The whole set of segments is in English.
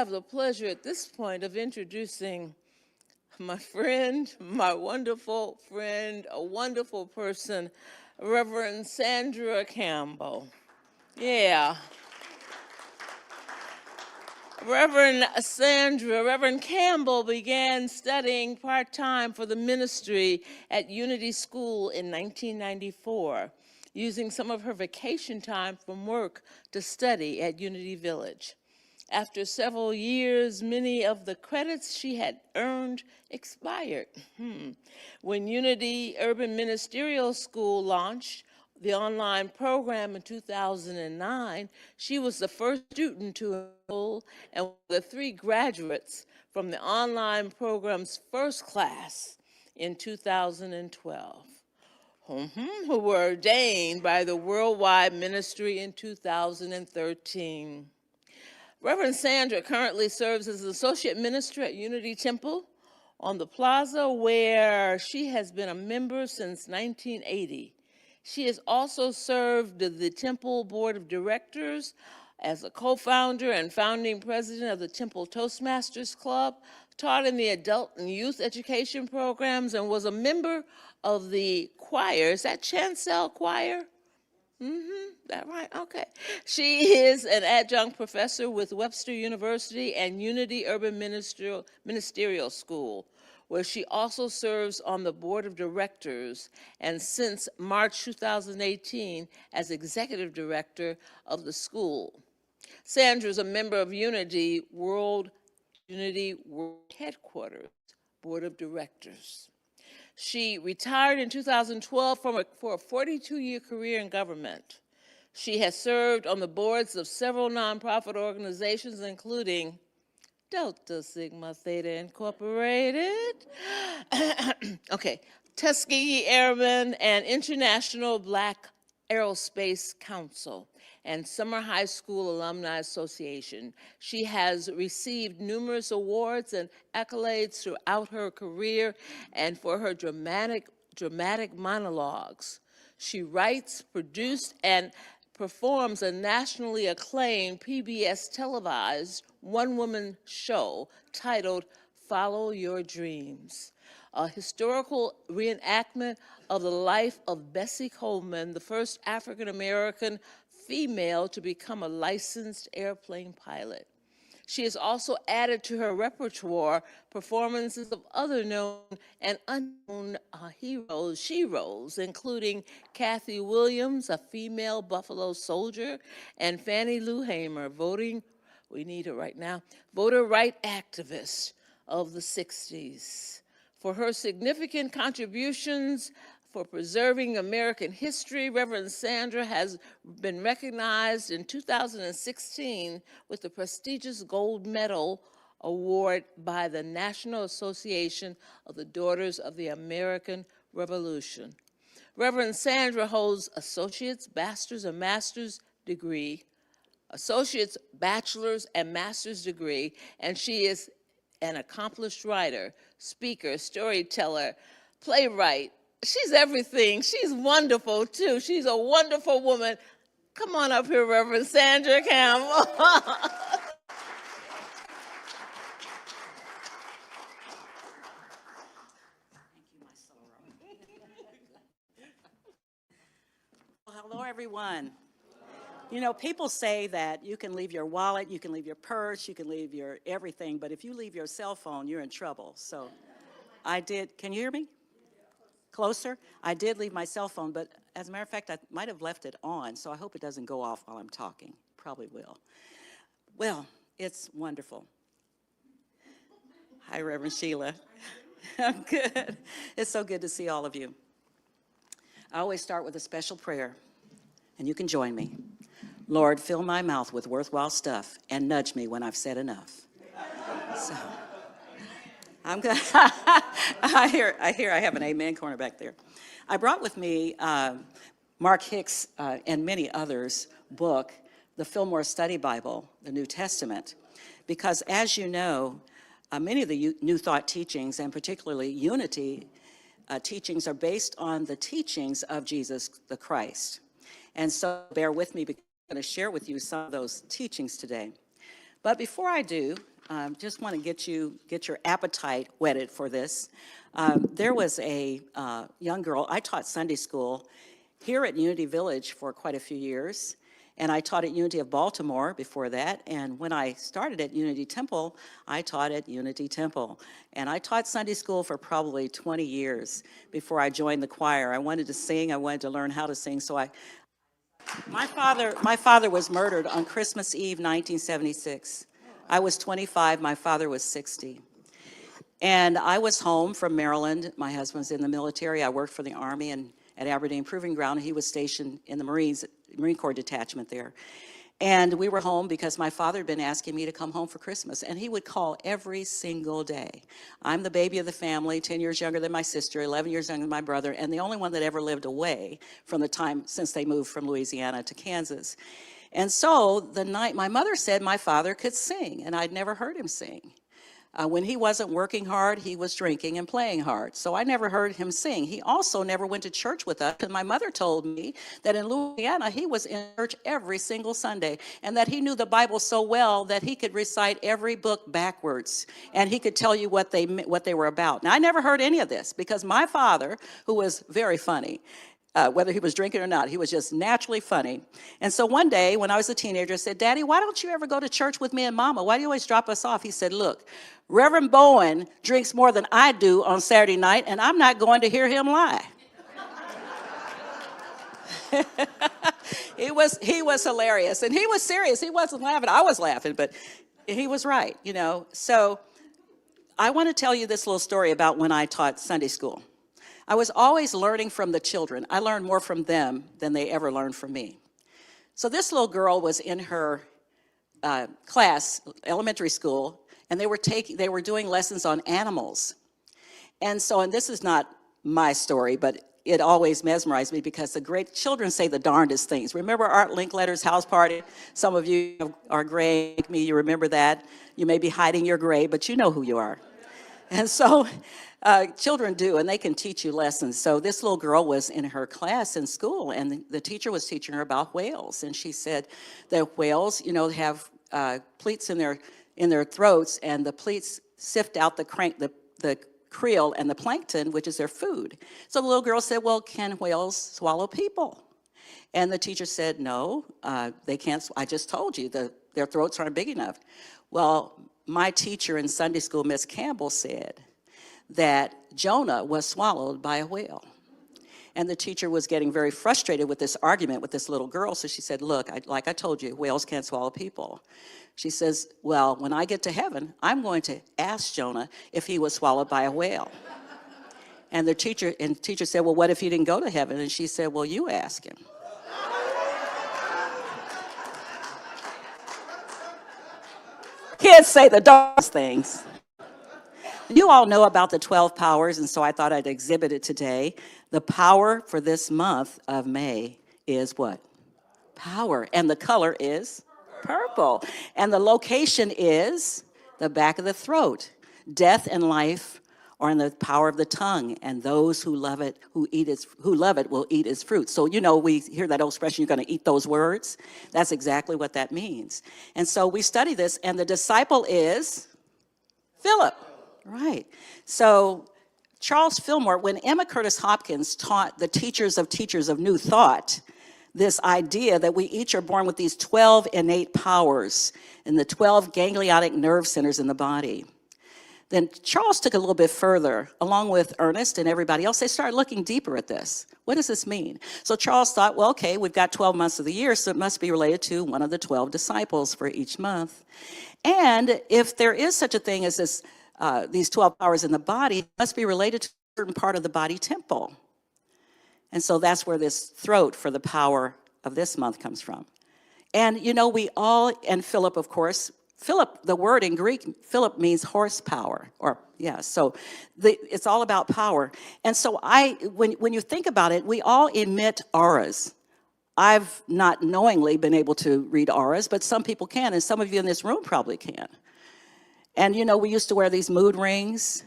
have the pleasure at this point of introducing my friend, my wonderful friend, a wonderful person, Reverend Sandra Campbell. Yeah. Reverend Campbell began studying part-time for the ministry at Unity School in 1994, using some of her vacation time from work to study at Unity Village. After several years, many of the credits she had earned expired. When Unity Urban Ministerial School launched the online program in 2009, she was the first student to enroll and one of the 3 graduates from the online program's first class in 2012, who were ordained by the Worldwide Ministry in 2013. Reverend Sandra currently serves as an associate minister at Unity Temple on the plaza, where she has been a member since 1980. She has also served the Temple Board of Directors as a co-founder and founding president of the Temple Toastmasters Club, taught in the adult and youth education programs, and was a member of the choir. Is that Chancel Choir? That right? Okay. She is an adjunct professor with Webster University and Unity Urban Ministerial School, where she also serves on the board of directors and since March 2018 as executive director of the school. Sandra is a member of Unity World Headquarters Board of Directors. She retired in 2012 for a 42-year career in government. She has served on the boards of several nonprofit organizations, including Delta Sigma Theta Incorporated, Tuskegee Airmen and International Black Aerospace Council, and Summer High School Alumni Association. She has received numerous awards and accolades throughout her career and for her dramatic monologues. She writes, produced, and performs a nationally acclaimed PBS televised one-woman show titled Follow Your Dreams, a historical reenactment of the life of Bessie Coleman, the first African-American female to become a licensed airplane pilot. She has also added to her repertoire performances of other known and unknown sheroes, including Kathy Williams, a female Buffalo soldier, and Fannie Lou Hamer, we need her right now, voter right activist of the 60s. For her significant contributions for preserving American history, Reverend Sandra has been recognized in 2016 with the prestigious Gold Medal Award by the National Association of the Daughters of the American Revolution. Reverend Sandra holds associate's, bachelor's, and master's degree, and she is an accomplished writer, speaker, storyteller, playwright. She's everything. She's wonderful, too. She's a wonderful woman. Come on up here, Reverend Sandra Campbell. Well, hello, everyone. You know, people say that you can leave your wallet, you can leave your purse, you can leave your everything, but if you leave your cell phone, you're in trouble. So I did, can you hear me? Closer? I did leave my cell phone, but as a matter of fact, I might have left it on, so I hope it doesn't go off while I'm talking. Probably will. Well, it's wonderful. Hi, Reverend Sheila. I'm good. It's so good to see all of you. I always start with a special prayer, and you can join me. Lord, fill my mouth with worthwhile stuff and nudge me when I've said enough. So I'm good. I hear I have an amen corner back there. I brought with me Mark Hicks and many others' book, the Fillmore Study Bible, the New Testament, because as you know, many of the New Thought teachings, and particularly Unity teachings, are based on the teachings of Jesus the Christ. And so bear with me because I'm going to share with you some of those teachings today. But before I do, just want to get your appetite whetted for this. There was a young girl, I taught Sunday school here at Unity Village for quite a few years, and I taught at Unity of Baltimore before that, and when I started at Unity Temple, I taught at Unity Temple. And I taught Sunday school for probably 20 years before I joined the choir. I wanted to sing, I wanted to learn how to sing, so my father was murdered on Christmas Eve, 1976. I was 25, my father was 60. And I was home from Maryland. My husband's in the military. I worked for the Army and at Aberdeen Proving Ground. He was stationed in the Marine Corps detachment there. And we were home because my father had been asking me to come home for Christmas. And he would call every single day. I'm the baby of the family, 10 years younger than my sister, 11 years younger than my brother, and the only one that ever lived away from the time since they moved from Louisiana to Kansas. And so the night, my mother said my father could sing, and I'd never heard him sing. When he wasn't working hard, he was drinking and playing hard. So I never heard him sing. He also never went to church with us. And my mother told me that in Louisiana, he was in church every single Sunday, and that he knew the Bible so well that he could recite every book backwards, and he could tell you what they were about. Now, I never heard any of this because my father, who was very funny, whether he was drinking or not, he was just naturally funny. And so one day when I was a teenager, I said, Daddy, why don't you ever go to church with me and Mama? Why do you always drop us off? He said, look, Reverend Bowen drinks more than I do on Saturday night, and I'm not going to hear him lie. He was hilarious, and he was serious. He wasn't laughing. I was laughing, but he was right, you know. So I want to tell you this little story about when I taught Sunday school. I was always learning from the children. I learned more from them than they ever learned from me. So this little girl was in her class, elementary school, and they were doing lessons on animals. And this is not my story, but it always mesmerized me because the great children say the darndest things. Remember Art Linkletter's house party? Some of you are gray like me, you remember that. You may be hiding your gray, but you know who you are. And so children do, and they can teach you lessons. So this little girl was in her class in school, and the teacher was teaching her about whales. And she said that whales, you know, have pleats in their throats, and the pleats sift out the krill and the plankton, which is their food. So the little girl said, well, can whales swallow people? And the teacher said, no, they can't. I just told you, their throats aren't big enough. Well, my teacher in Sunday school, Miss Campbell, said that Jonah was swallowed by a whale. And the teacher was getting very frustrated with this argument with this little girl, so she said, look, like I told you, whales can't swallow people. She says, well, when I get to heaven, I'm going to ask Jonah if he was swallowed by a whale. And the teacher said, well, what if he didn't go to heaven? And she said, well, you ask him. Kids say the darndest things. You all know about the 12 powers, and so I thought I'd exhibit it today. The power for this month of May is what? Power. And the color is purple. And the location is the back of the throat. Death and life are in the power of the tongue, and those who love it, who love it will eat its fruit. So, you know, we hear that old expression, you're going to eat those words. That's exactly what that means. And so we study this, and the disciple is Philip. Right. So Charles Fillmore, when Emma Curtis Hopkins taught the teachers of New Thought this idea that we each are born with these 12 innate powers and the 12 gangliotic nerve centers in the body, then Charles took it a little bit further, along with Ernest and everybody else. They started looking deeper at this. What does this mean? So Charles thought, well, okay, we've got 12 months of the year, so it must be related to one of the 12 disciples for each month. And if there is such a thing as this, these 12 powers in the body, it must be related to a certain part of the body temple. And so that's where this throat for the power of this month comes from. And, you know, we all, and Philip, of course, Philip, the word in Greek, Philip means horsepower, so it's all about power. And so when you think about it, we all emit auras. I've not knowingly been able to read auras, but some people can, and some of you in this room probably can. And, you know, we used to wear these mood rings,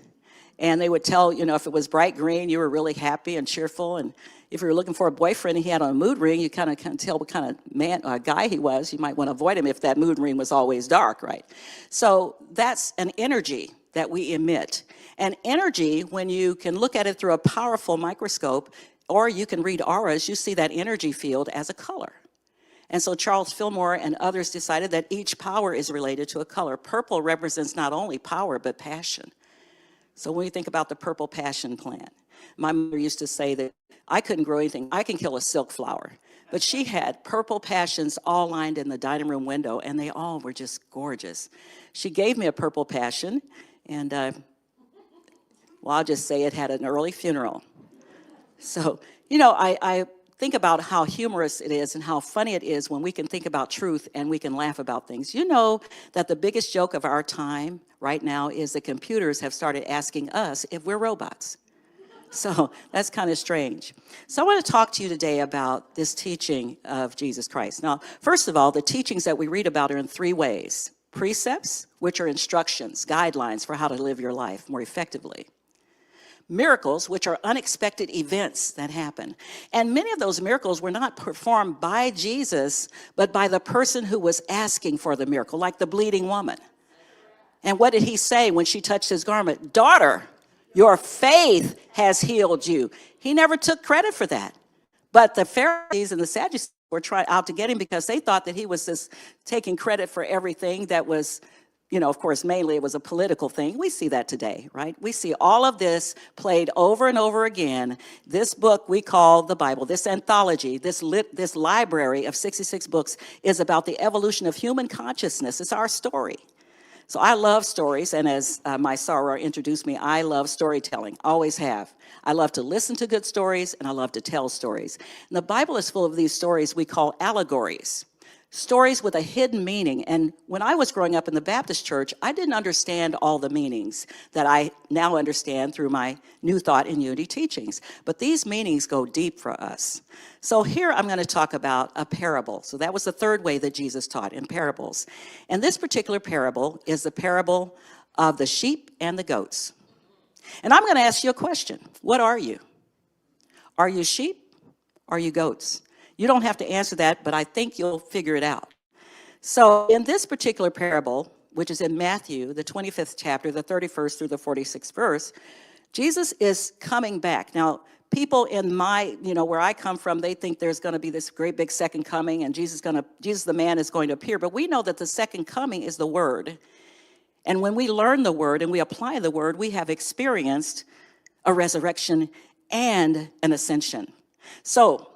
And they would tell, if it was bright green, you were really happy and cheerful. And if you were looking for a boyfriend and he had on a mood ring, you kind of tell what kind of man or guy he was. You might want to avoid him if that mood ring was always dark, right? So that's an energy that we emit. And energy, when you can look at it through a powerful microscope, or you can read auras, you see that energy field as a color. And so Charles Fillmore and others decided that each power is related to a color. Purple represents not only power, but passion. So when you think about the purple passion plant, my mother used to say that I couldn't grow anything. I can kill a silk flower. But she had purple passions all lined in the dining room window, and they all were just gorgeous. She gave me a purple passion, and I'll just say it had an early funeral. So, I think about how humorous it is and how funny it is when we can think about truth and we can laugh about things. You know that the biggest joke of our time right now is that computers have started asking us if we're robots. So that's kind of strange. So I want to talk to you today about this teaching of Jesus Christ. Now, first of all, the teachings that we read about are in three ways. Precepts, which are instructions, guidelines for how to live your life more effectively. Miracles, which are unexpected events that happen. And many of those miracles were not performed by Jesus, but by the person who was asking for the miracle, like the bleeding woman. And what did he say when she touched his garment? Daughter, your faith has healed you. He never took credit for that. But the Pharisees and the Sadducees were trying out to get him because they thought that he was just taking credit for everything that was, of course, mainly it was a political thing. We see that today, right? We see all of this played over and over again. This book we call the Bible, this anthology, this library of 66 books is about the evolution of human consciousness. It's our story. So I love stories, and as my soror introduced me, I love storytelling, always have. I love to listen to good stories, and I love to tell stories. And the Bible is full of these stories we call allegories. Stories with a hidden meaning. And when I was growing up in the Baptist church, I didn't understand all the meanings that I now understand through my New Thought in Unity teachings. But these meanings go deep for us. So here I'm going to talk about a parable. So that was the third way that Jesus taught, in parables. And this particular parable is the parable of the sheep and the goats. And I'm going to ask you a question. What are you? Are you sheep? Are you goats? You don't have to answer that, but I think you'll figure it out. So in this particular parable, which is in Matthew, the 25th chapter, the 31st through the 46th verse, Jesus is coming back. Now, people in my, where I come from, they think there's going to be this great big second coming and Jesus the man is going to appear. But we know that the second coming is the word. And when we learn the word and we apply the word, we have experienced a resurrection and an ascension. So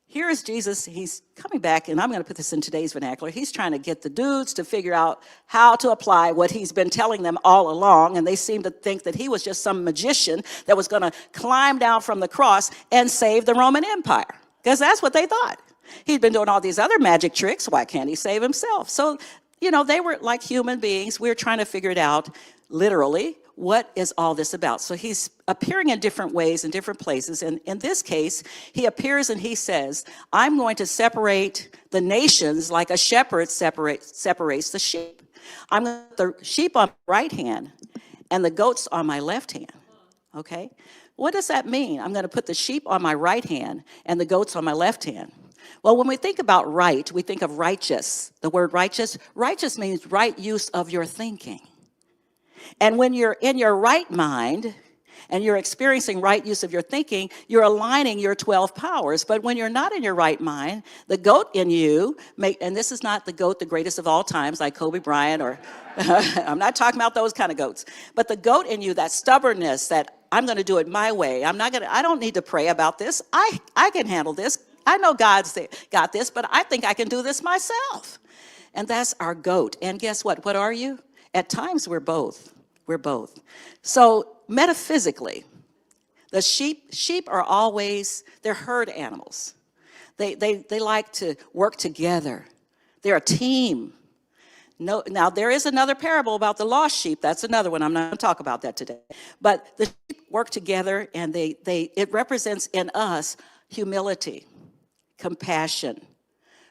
here is Jesus. He's coming back, and I'm going to put this in today's vernacular. He's trying to get the dudes to figure out how to apply what he's been telling them all along, and they seem to think that he was just some magician that was going to climb down from the cross and save the Roman Empire, because that's what they thought. He'd been doing all these other magic tricks. Why can't he save himself? So, they were like human beings. We were trying to figure it out literally. What is all this about? So he's appearing in different ways in different places. And in this case, he appears and he says, I'm going to separate the nations like a shepherd separates the sheep. I'm going to put the sheep on my right hand and the goats on my left hand. Okay? What does that mean? I'm going to put the sheep on my right hand and the goats on my left hand. Well, when we think about right, we think of righteous. The word righteous means right use of your thinking. And when you're in your right mind and you're experiencing right use of your thinking, you're aligning your 12 powers. But when you're not in your right mind, the goat in you, and this is not the goat, the greatest of all times, like Kobe Bryant, or I'm not talking about those kind of goats, but the goat in you, that stubbornness, that I'm going to do it my way. I don't need to pray about this. I can handle this. I know God's got this, but I think I can do this myself. And that's our goat. And guess what? What are you? At times, we're both. We're both. So metaphysically, the sheep are always, they're herd animals. They like to work together. They're a team. No, now, there is another parable about the lost sheep. That's another one. I'm not going to talk about that today. But the sheep work together, and it represents in us humility, compassion,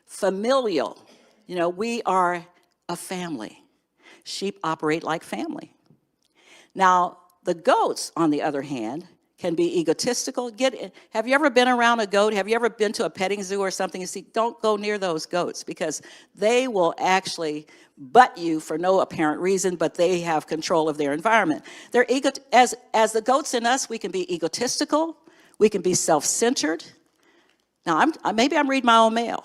familial. We are a family. Sheep operate like family. Now, the goats, on the other hand, can be egotistical. Have you ever been around a goat? Have you ever been to a petting zoo or something? You see, don't go near those goats because they will actually butt you for no apparent reason, but they have control of their environment. As the goats in us, we can be egotistical, we can be self-centered. Now, maybe I'm reading my own mail.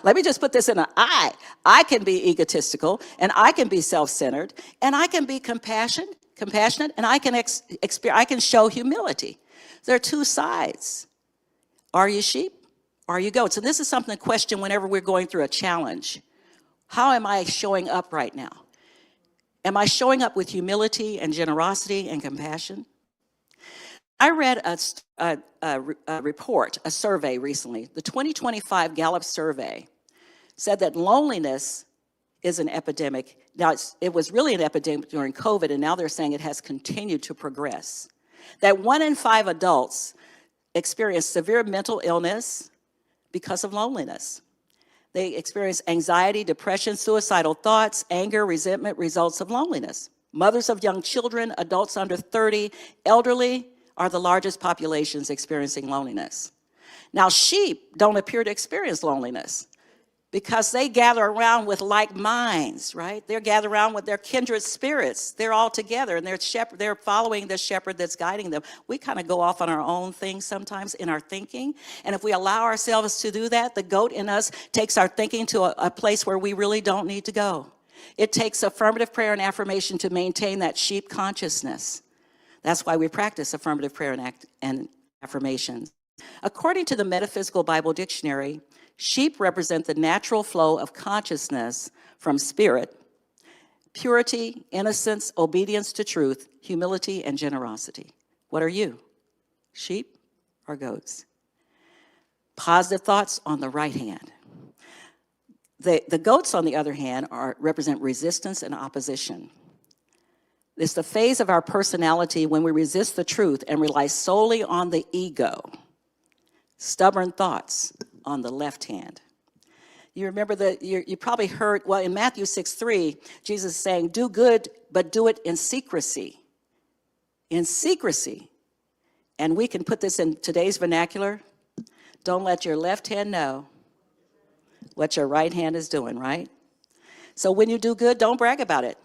Let me just put this in an I. I can be egotistical, and I can be self-centered, and I can be compassionate, and I can show humility. There are two sides. Are you sheep? Are you goats? And this is something to question whenever we're going through a challenge. How am I showing up right now? Am I showing up with humility and generosity and compassion? I read a report, a survey recently. The 2025 Gallup survey said that loneliness is an epidemic. Now, it was really an epidemic during COVID, and now they're saying it has continued to progress. That 1 in 5 adults experience severe mental illness because of loneliness. They experience anxiety, depression, suicidal thoughts, anger, resentment, results of loneliness. Mothers of young children, adults under 30, elderly are the largest populations experiencing loneliness. Now, sheep don't appear to experience loneliness because they gather around with like minds, right? They're gathered around with their kindred spirits. They're all together, and they're following the shepherd that's guiding them. We kind of go off on our own things sometimes in our thinking, and if we allow ourselves to do that, the goat in us takes our thinking to a place where we really don't need to go. It takes affirmative prayer and affirmation to maintain that sheep consciousness. That's why we practice affirmative prayer and affirmations. According to the Metaphysical Bible Dictionary, sheep represent the natural flow of consciousness from spirit, purity, innocence, obedience to truth, humility, and generosity. What are you? Sheep or goats? Positive thoughts on the right hand. The goats, on the other hand, represent resistance and opposition. It's the phase of our personality when we resist the truth and rely solely on the ego. Stubborn thoughts on the left hand. You remember you probably heard, well, in Matthew 6:3, Jesus is saying, do good, but do it in secrecy. In secrecy. And we can put this in today's vernacular. Don't let your left hand know what your right hand is doing, right? So when you do good, don't brag about it.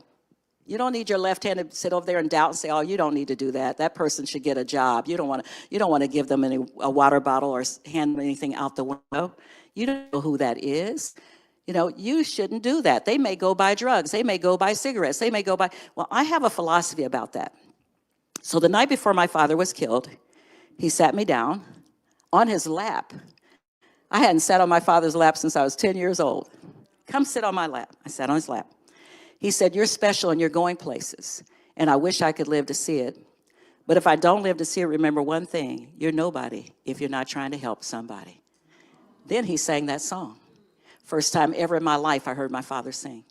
You don't need your left hand to sit over there and doubt and say, oh, you don't need to do that. That person should get a job. You don't want to give them a water bottle or hand them anything out the window. You don't know who that is. You shouldn't do that. They may go buy drugs. They may go buy cigarettes. They may go buy, well, I have a philosophy about that. So the night before my father was killed, he sat me down on his lap. I hadn't sat on my father's lap since I was 10 years old. Come sit on my lap. I sat on his lap. He said, you're special and you're going places, and I wish I could live to see it. But if I don't live to see it, remember one thing, you're nobody if you're not trying to help somebody. Then he sang that song. First time ever in my life I heard my father sing.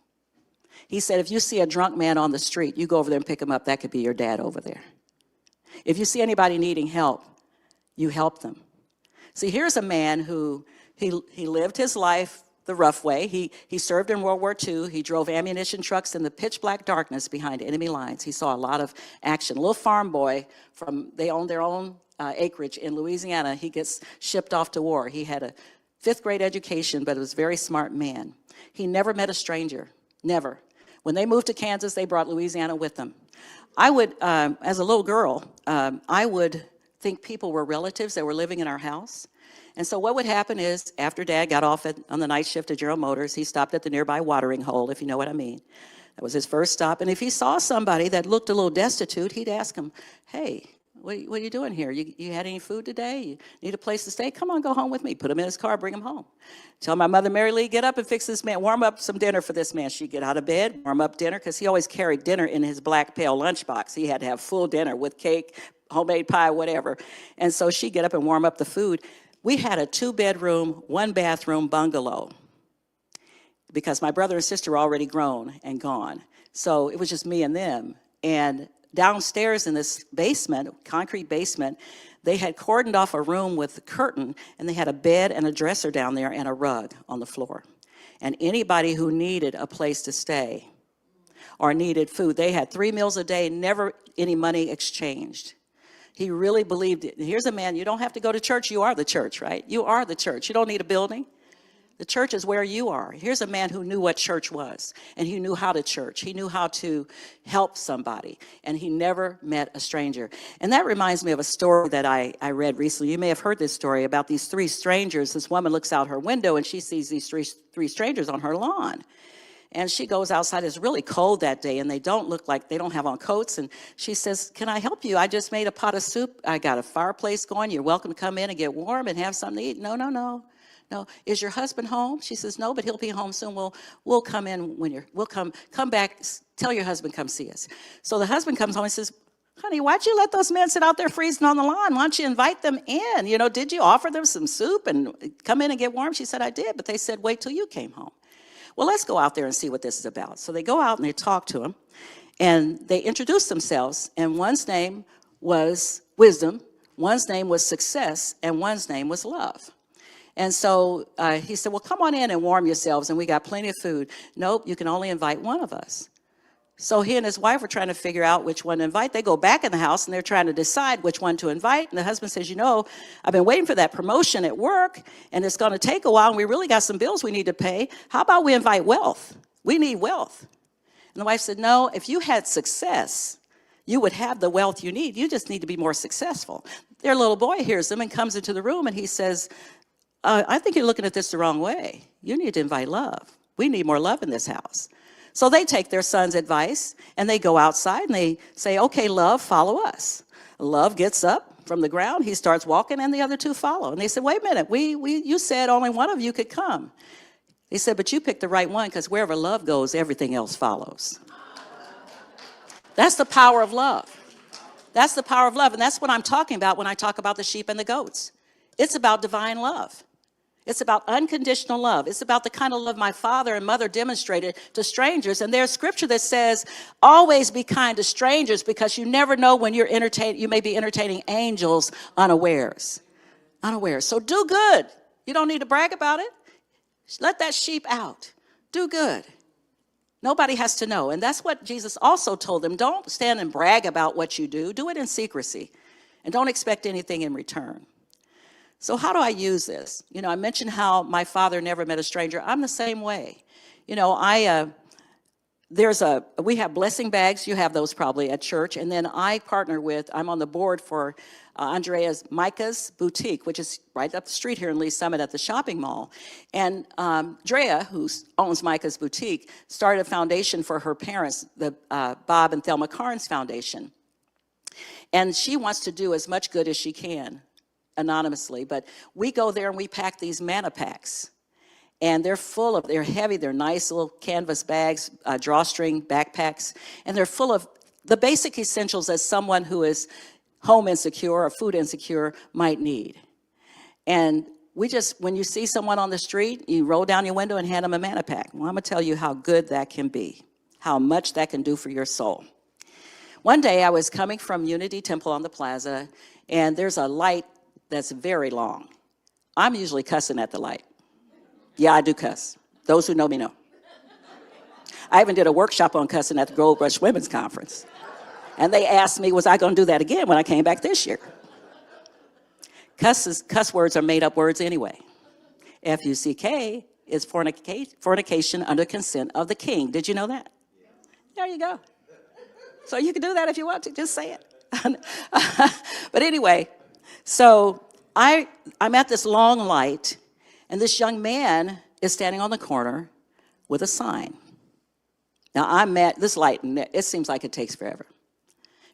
He said, if you see a drunk man on the street, you go over there and pick him up. That could be your dad over there. If you see anybody needing help, you help them. See, here's a man who, he lived his life the rough way. He served in World War II. He drove ammunition trucks in the pitch black darkness behind enemy lines. He saw a lot of action. Little farm boy they owned their own acreage in Louisiana. He gets shipped off to war. He had a 5th grade education, but was a very smart man. He never met a stranger, never. When they moved to Kansas, they brought Louisiana with them. I would, as a little girl, I would think people were relatives that were living in our house. And so what would happen is, after Dad got off on the night shift at General Motors, he stopped at the nearby watering hole, if you know what I mean. That was his first stop. And if he saw somebody that looked a little destitute, he'd ask them, hey, what are you doing here? You had any food today? You need a place to stay? Come on, go home with me. Put him in his car, bring him home. Tell my mother, Mary Lee, get up and fix this man, warm up some dinner for this man. She'd get out of bed, warm up dinner, because he always carried dinner in his black pail lunchbox. He had to have full dinner with cake, homemade pie, whatever. And so she'd get up and warm up the food. We had a 2-bedroom, 1-bathroom bungalow because my brother and sister were already grown and gone. So it was just me and them. And downstairs in this basement, concrete basement, they had cordoned off a room with a curtain, and they had a bed and a dresser down there and a rug on the floor. And anybody who needed a place to stay or needed food. They had 3 meals a day, never any money exchanged. He really believed it. And here's a man, you don't have to go to church. You are the church, right? You are the church. You don't need a building. The church is where you are. Here's a man who knew what church was, and he knew how to church. He knew how to help somebody, and he never met a stranger. And that reminds me of a story that I read recently. You may have heard this story about these 3 strangers. This woman looks out her window, and she sees these three strangers on her lawn. And she goes outside. It's really cold that day, and they don't look like, they don't have on coats. And she says, can I help you? I just made a pot of soup. I got a fireplace going. You're welcome to come in and get warm and have something to eat. No. Is your husband home? She says, no, but he'll be home soon. We'll come in when we'll come back. Tell your husband, come see us. So the husband comes home and says, honey, why'd you let those men sit out there freezing on the lawn? Why don't you invite them in? Did you offer them some soup and come in and get warm? She said, I did, but they said, wait till you came home. Well, let's go out there and see what this is about. So they go out and they talk to him, and they introduce themselves, and one's name was Wisdom, one's name was Success, and one's name was Love. And so he said, well, come on in and warm yourselves, and we got plenty of food. Nope, you can only invite one of us. So he and his wife are trying to figure out which one to invite. They go back in the house, and they're trying to decide which one to invite. And the husband says, I've been waiting for that promotion at work, and it's going to take a while, and we really got some bills we need to pay. How about we invite Wealth? We need wealth. And the wife said, no, if you had success, you would have the wealth you need. You just need to be more successful. Their little boy hears them and comes into the room, and he says, I think you're looking at this the wrong way. You need to invite love. We need more love in this house. So they take their son's advice, and they go outside, and they say, okay, Love, follow us. Love gets up from the ground. He starts walking, and the other 2 follow. And they said, wait a minute, you said only one of you could come. They said, but you picked the right one, because wherever love goes, everything else follows. That's the power of love. That's the power of love, and that's what I'm talking about when I talk about the sheep and the goats. It's about divine love. It's about unconditional love. It's about the kind of love my father and mother demonstrated to strangers. And there's scripture that says, always be kind to strangers, because you never know when you may be entertaining angels unawares. So do good. You don't need to brag about it. Let that sheep out. Do good. Nobody has to know. And that's what Jesus also told them. Don't stand and brag about what you do. Do it in secrecy. And don't expect anything in return. So how do I use this? I mentioned how my father never met a stranger. I'm the same way. We have blessing bags. You have those probably at church. And then I'm on the board for Andrea's Micah's Boutique, which is right up the street here in Lee Summit at the shopping mall. And Andrea, who owns Micah's Boutique, started a foundation for her parents, the Bob and Thelma Carnes Foundation. And she wants to do as much good as she can anonymously, but we go there and we pack these manna packs, and they're heavy, they're nice little canvas bags, drawstring backpacks, and they're full of the basic essentials that someone who is home insecure or food insecure might need. And when you see someone on the street, you roll down your window and hand them a manna pack. Well, I'm gonna tell you how good that can be, how much that can do for your soul. One day I was coming from Unity Temple on the plaza, and there's a light that's very long. I'm usually cussing at the light. Yeah, I do cuss. Those who know me know. I even did a workshop on cussing at the Gold Rush Women's Conference. And they asked me, was I going to do that again when I came back this year? Cuss words are made up words anyway. F-U-C-K is fornication under consent of the king. Did you know that? There you go. So you can do that if you want to. Just say it. But anyway, so I'm at this long light, and this young man is standing on the corner with a sign. Now, I'm at this light, and it seems like it takes forever.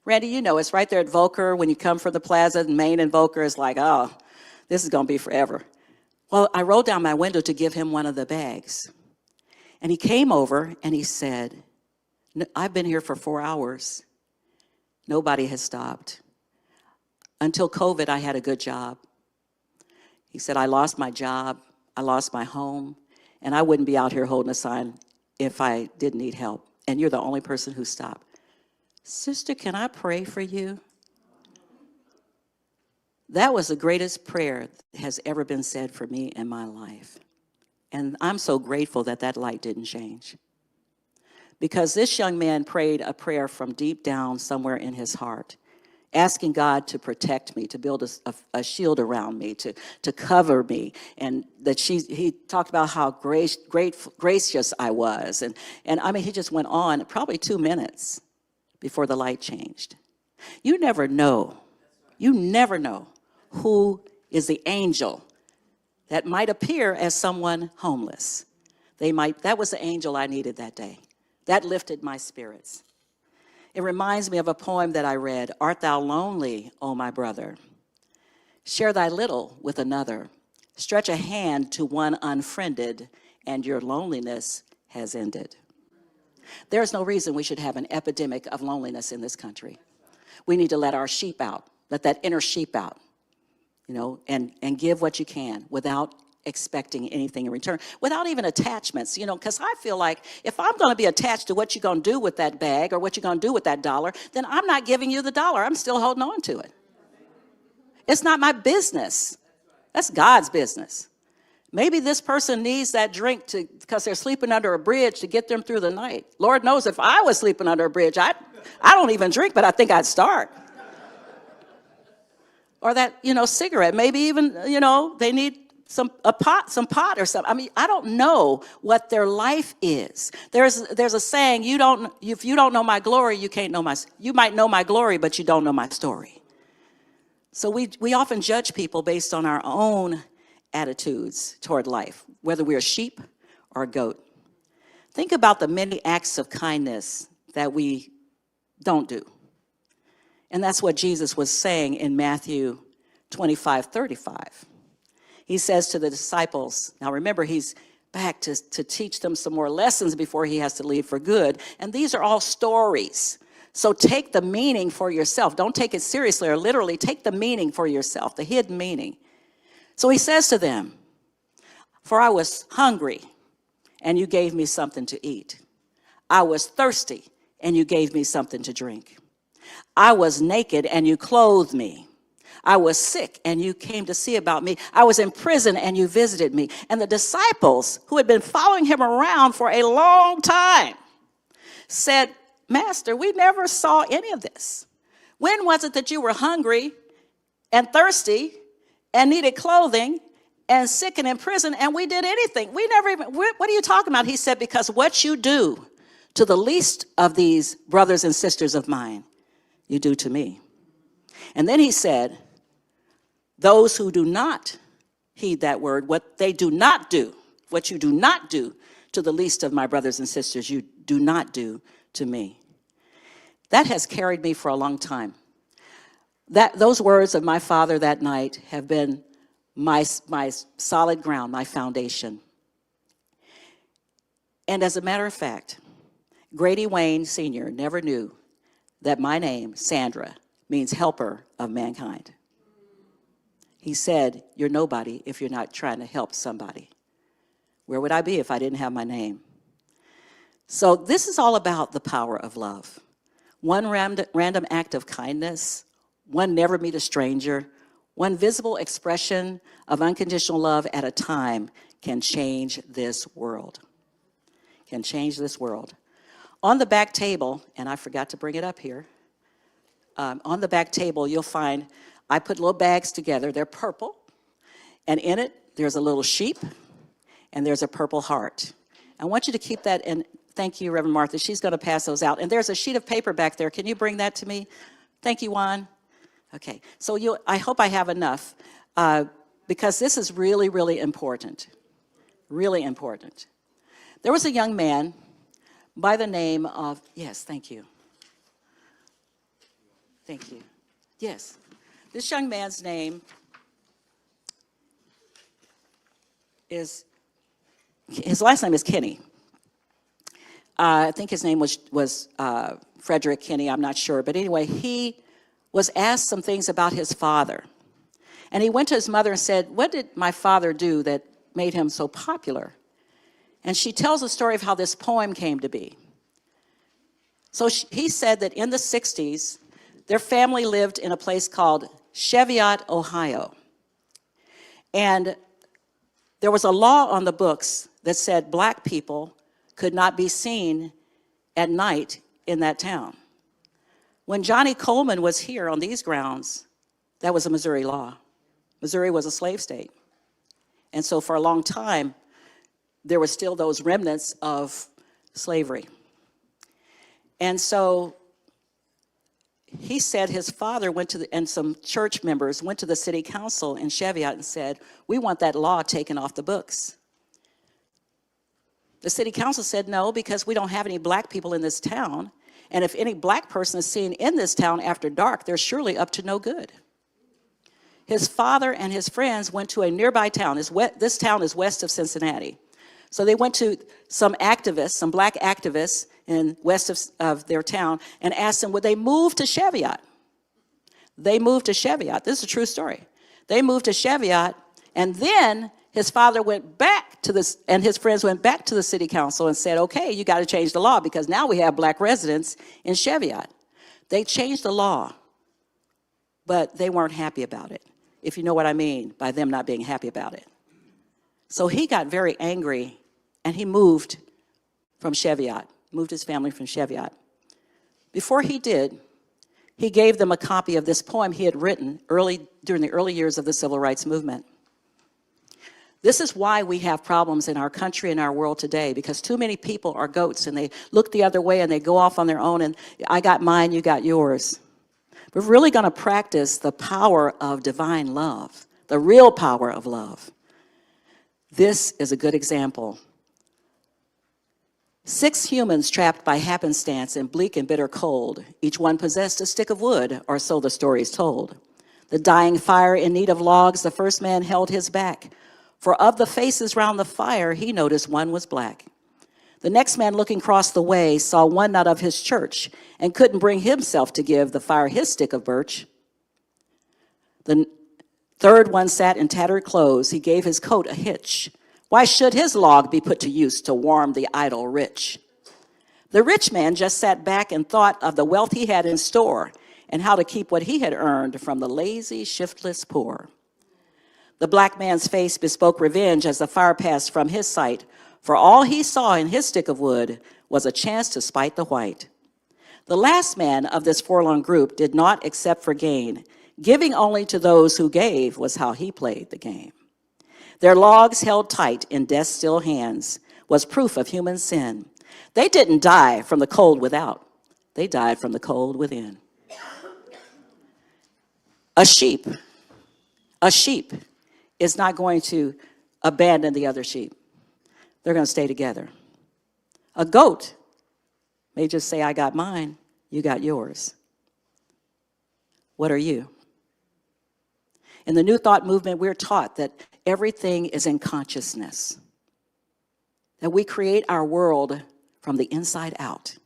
Randy, it's right there at Volker. When you come from the plaza, Main and Volker is like, oh, this is going to be forever. Well, I rolled down my window to give him one of the bags. And he came over, and he said, I've been here for 4 hours. Nobody has stopped. Until COVID, I had a good job. He said, I lost my job, I lost my home, and I wouldn't be out here holding a sign if I didn't need help. And you're the only person who stopped. Sister, can I pray for you? That was the greatest prayer that has ever been said for me in my life. And I'm so grateful that that light didn't change. because this young man prayed a prayer from deep down somewhere in his heart, asking God to protect me, to build a shield around me, to cover me, and that he talked about how gracious I was. And I mean, he just went on probably 2 minutes before the light changed. You never know who is the angel that might appear as someone homeless. That was the angel I needed that day. That lifted my spirits. It reminds me of a poem that I read, "Art thou lonely, O my brother? Share thy little with another. Stretch a hand to one unfriended, and your loneliness has ended." There's no reason we should have an epidemic of loneliness in this country. We need to let our sheep out, let that inner sheep out, and give what you can without expecting anything in return, without even attachments, because I feel like if I'm going to be attached to what you're going to do with that bag or what you're going to do with that dollar, then I'm not giving you the dollar. I'm still holding on to it. It's not my business. That's God's business. Maybe this person needs that drink because they're sleeping under a bridge to get them through the night. Lord knows if I was sleeping under a bridge, I don't even drink, but I think I'd start. Or that, cigarette. Maybe even, they need some pot or something. I mean, I don't know what their life is. There's a saying, if you don't know my glory, you might know my glory, but you don't know my story. So we often judge people based on our own attitudes toward life, whether we're a sheep or a goat. Think about the many acts of kindness that we don't do. And that's what Jesus was saying in Matthew 25:35. He says to the disciples, now remember, he's back to teach them some more lessons before he has to leave for good. And these are all stories. So take the meaning for yourself. Don't take it seriously or literally. Take the meaning for yourself, the hidden meaning. So he says to them, "For I was hungry, and you gave me something to eat. I was thirsty, and you gave me something to drink. I was naked, and you clothed me. I was sick, and you came to see about me. I was in prison, and you visited me." And the disciples, who had been following him around for a long time, said, "Master, we never saw any of this. When was it that you were hungry and thirsty and needed clothing and sick and in prison, and we did anything? We never even, what are you talking about?" He said, "Because what you do to the least of these brothers and sisters of mine, you do to me." And then he said, "Those who do not heed that word, what you do not do to the least of my brothers and sisters, you do not do to me." That has carried me for a long time. Those words of my father that night have been my solid ground, my foundation. And as a matter of fact, Grady Wayne Sr. never knew that my name, Sandra, means helper of mankind. He said, "You're nobody if you're not trying to help somebody." Where would I be if I didn't have my name? So this is all about the power of love. One random act of kindness, one never meet a stranger, one visible expression of unconditional love at a time can change this world. Can change this world. On the back table, and I forgot to bring it up here, on the back table you'll find, I put little bags together. They're purple, and in it there's a little sheep, and there's a purple heart. I want you to keep that, and thank you, Reverend Martha. She's going to pass those out. And there's a sheet of paper back there. Can you bring that to me? Thank you, Juan. Okay, so I hope I have enough, because this is really, really important. Really important. There was a young man by the name of, yes, thank you. Thank you. Yes, this young man's name is, his last name is Kenny. I think his name was Frederick Kenny, I'm not sure. But anyway, he was asked some things about his father. And he went to his mother and said, "What did my father do that made him so popular?" And she tells the story of how this poem came to be. So he said that in the 60s, their family lived in a place called Cheviot, Ohio. And there was a law on the books that said black people could not be seen at night in that town. When Johnny Coleman was here on these grounds, that was a Missouri law. Missouri was a slave state. And so for a long time, there were still those remnants of slavery. And so he said his father went to and some church members went to the city council in Cheviot and said, we want that law taken off the books. The city council said no, because we don't have any black people in this town. And if any black person is seen in this town after dark, they're surely up to no good. His father and his friends went to a nearby town. This town is west of Cincinnati. So they went to some activists, some black activists in west of their town, and asked them, would they move to Cheviot? They moved to Cheviot. This is a true story. They moved to Cheviot, and then his father went back to this, and his friends went back to the city council and said, okay, you got to change the law because now we have black residents in Cheviot. They changed the law, but they weren't happy about it, if you know what I mean by them not being happy about it. So he got very angry, and he moved from Cheviot, moved his family from Cheviot. Before he did, he gave them a copy of this poem he had written during the early years of the Civil Rights Movement. This is why we have problems in our country and our world today, because too many people are goats, and they look the other way, and they go off on their own, and I got mine, you got yours. We're really going to practice the power of divine love, the real power of love. This is a good example. 6 humans trapped by happenstance in bleak and bitter cold. Each one possessed a stick of wood, or so the story is told. The dying fire in need of logs, the first man held his back. For of the faces round the fire, he noticed one was black. The next man looking across the way saw one not of his church and couldn't bring himself to give the fire his stick of birch. The third one sat in tattered clothes. He gave his coat a hitch. Why should his log be put to use to warm the idle rich? The rich man just sat back and thought of the wealth he had in store and how to keep what he had earned from the lazy, shiftless poor. The black man's face bespoke revenge as the fire passed from his sight, for all he saw in his stick of wood was a chance to spite the white. The last man of this forlorn group did not accept for gain. Giving only to those who gave was how he played the game. Their logs held tight in death's still hands was proof of human sin. They didn't die from the cold without. They died from the cold within. A sheep is not going to abandon the other sheep. They're going to stay together. A goat may just say, I got mine, you got yours. What are you? In the New Thought movement, we're taught that everything is in consciousness, that we create our world from the inside out.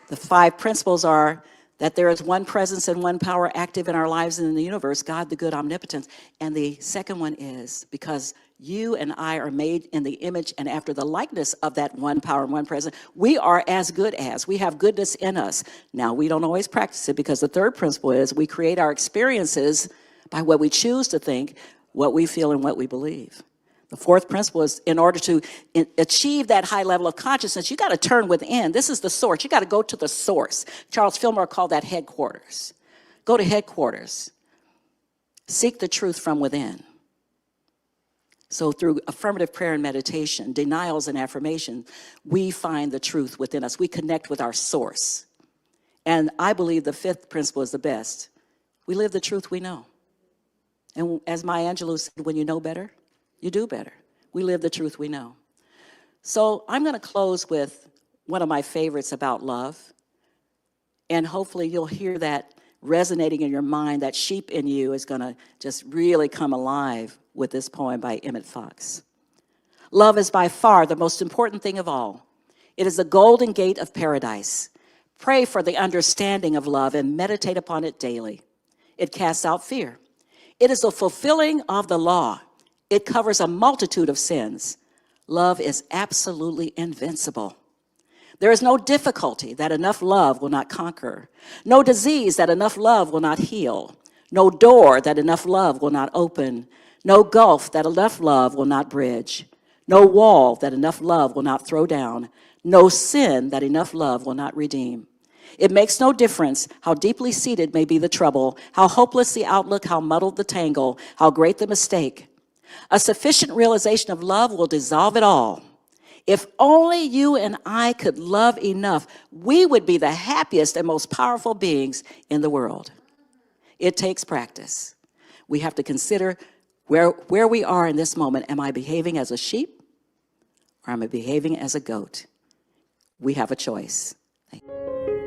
The 5 principles are that there is one presence and one power active in our lives and in the universe, God, the good omnipotence. And the second one is because you and I are made in the image and after the likeness of that one power and one presence, we are as good as. We have goodness in us. Now, we don't always practice it because the third principle is we create our experiences by what we choose to think, what we feel, and what we believe. The fourth principle is in order to achieve that high level of consciousness, you got to turn within. This is the source. You got to go to the source. Charles Fillmore called that headquarters. Go to headquarters. Seek the truth from within. So through affirmative prayer and meditation, denials and affirmation, we find the truth within us. We connect with our source. And I believe the fifth principle is the best. We live the truth we know. And as Maya Angelou said, when you know better, you do better. We live the truth we know. So I'm going to close with one of my favorites about love. And hopefully you'll hear that resonating in your mind. That sheep in you is going to just really come alive with this poem by Emmett Fox. Love is by far the most important thing of all. It is the golden gate of paradise. Pray for the understanding of love and meditate upon it daily. It casts out fear. It is the fulfilling of the law. It covers a multitude of sins. Love is absolutely invincible. There is no difficulty that enough love will not conquer. No disease that enough love will not heal. No door that enough love will not open. No gulf that enough love will not bridge. No wall that enough love will not throw down. no sin that enough love will not redeem. It makes no difference how deeply seated may be the trouble, how hopeless the outlook, how muddled the tangle, how great the mistake. A sufficient realization of love will dissolve it all. If only you and I could love enough, we would be the happiest and most powerful beings in the world. It takes practice. We have to consider where we are in this moment. Am I behaving as a sheep or am I behaving as a goat? We have a choice. Thank you.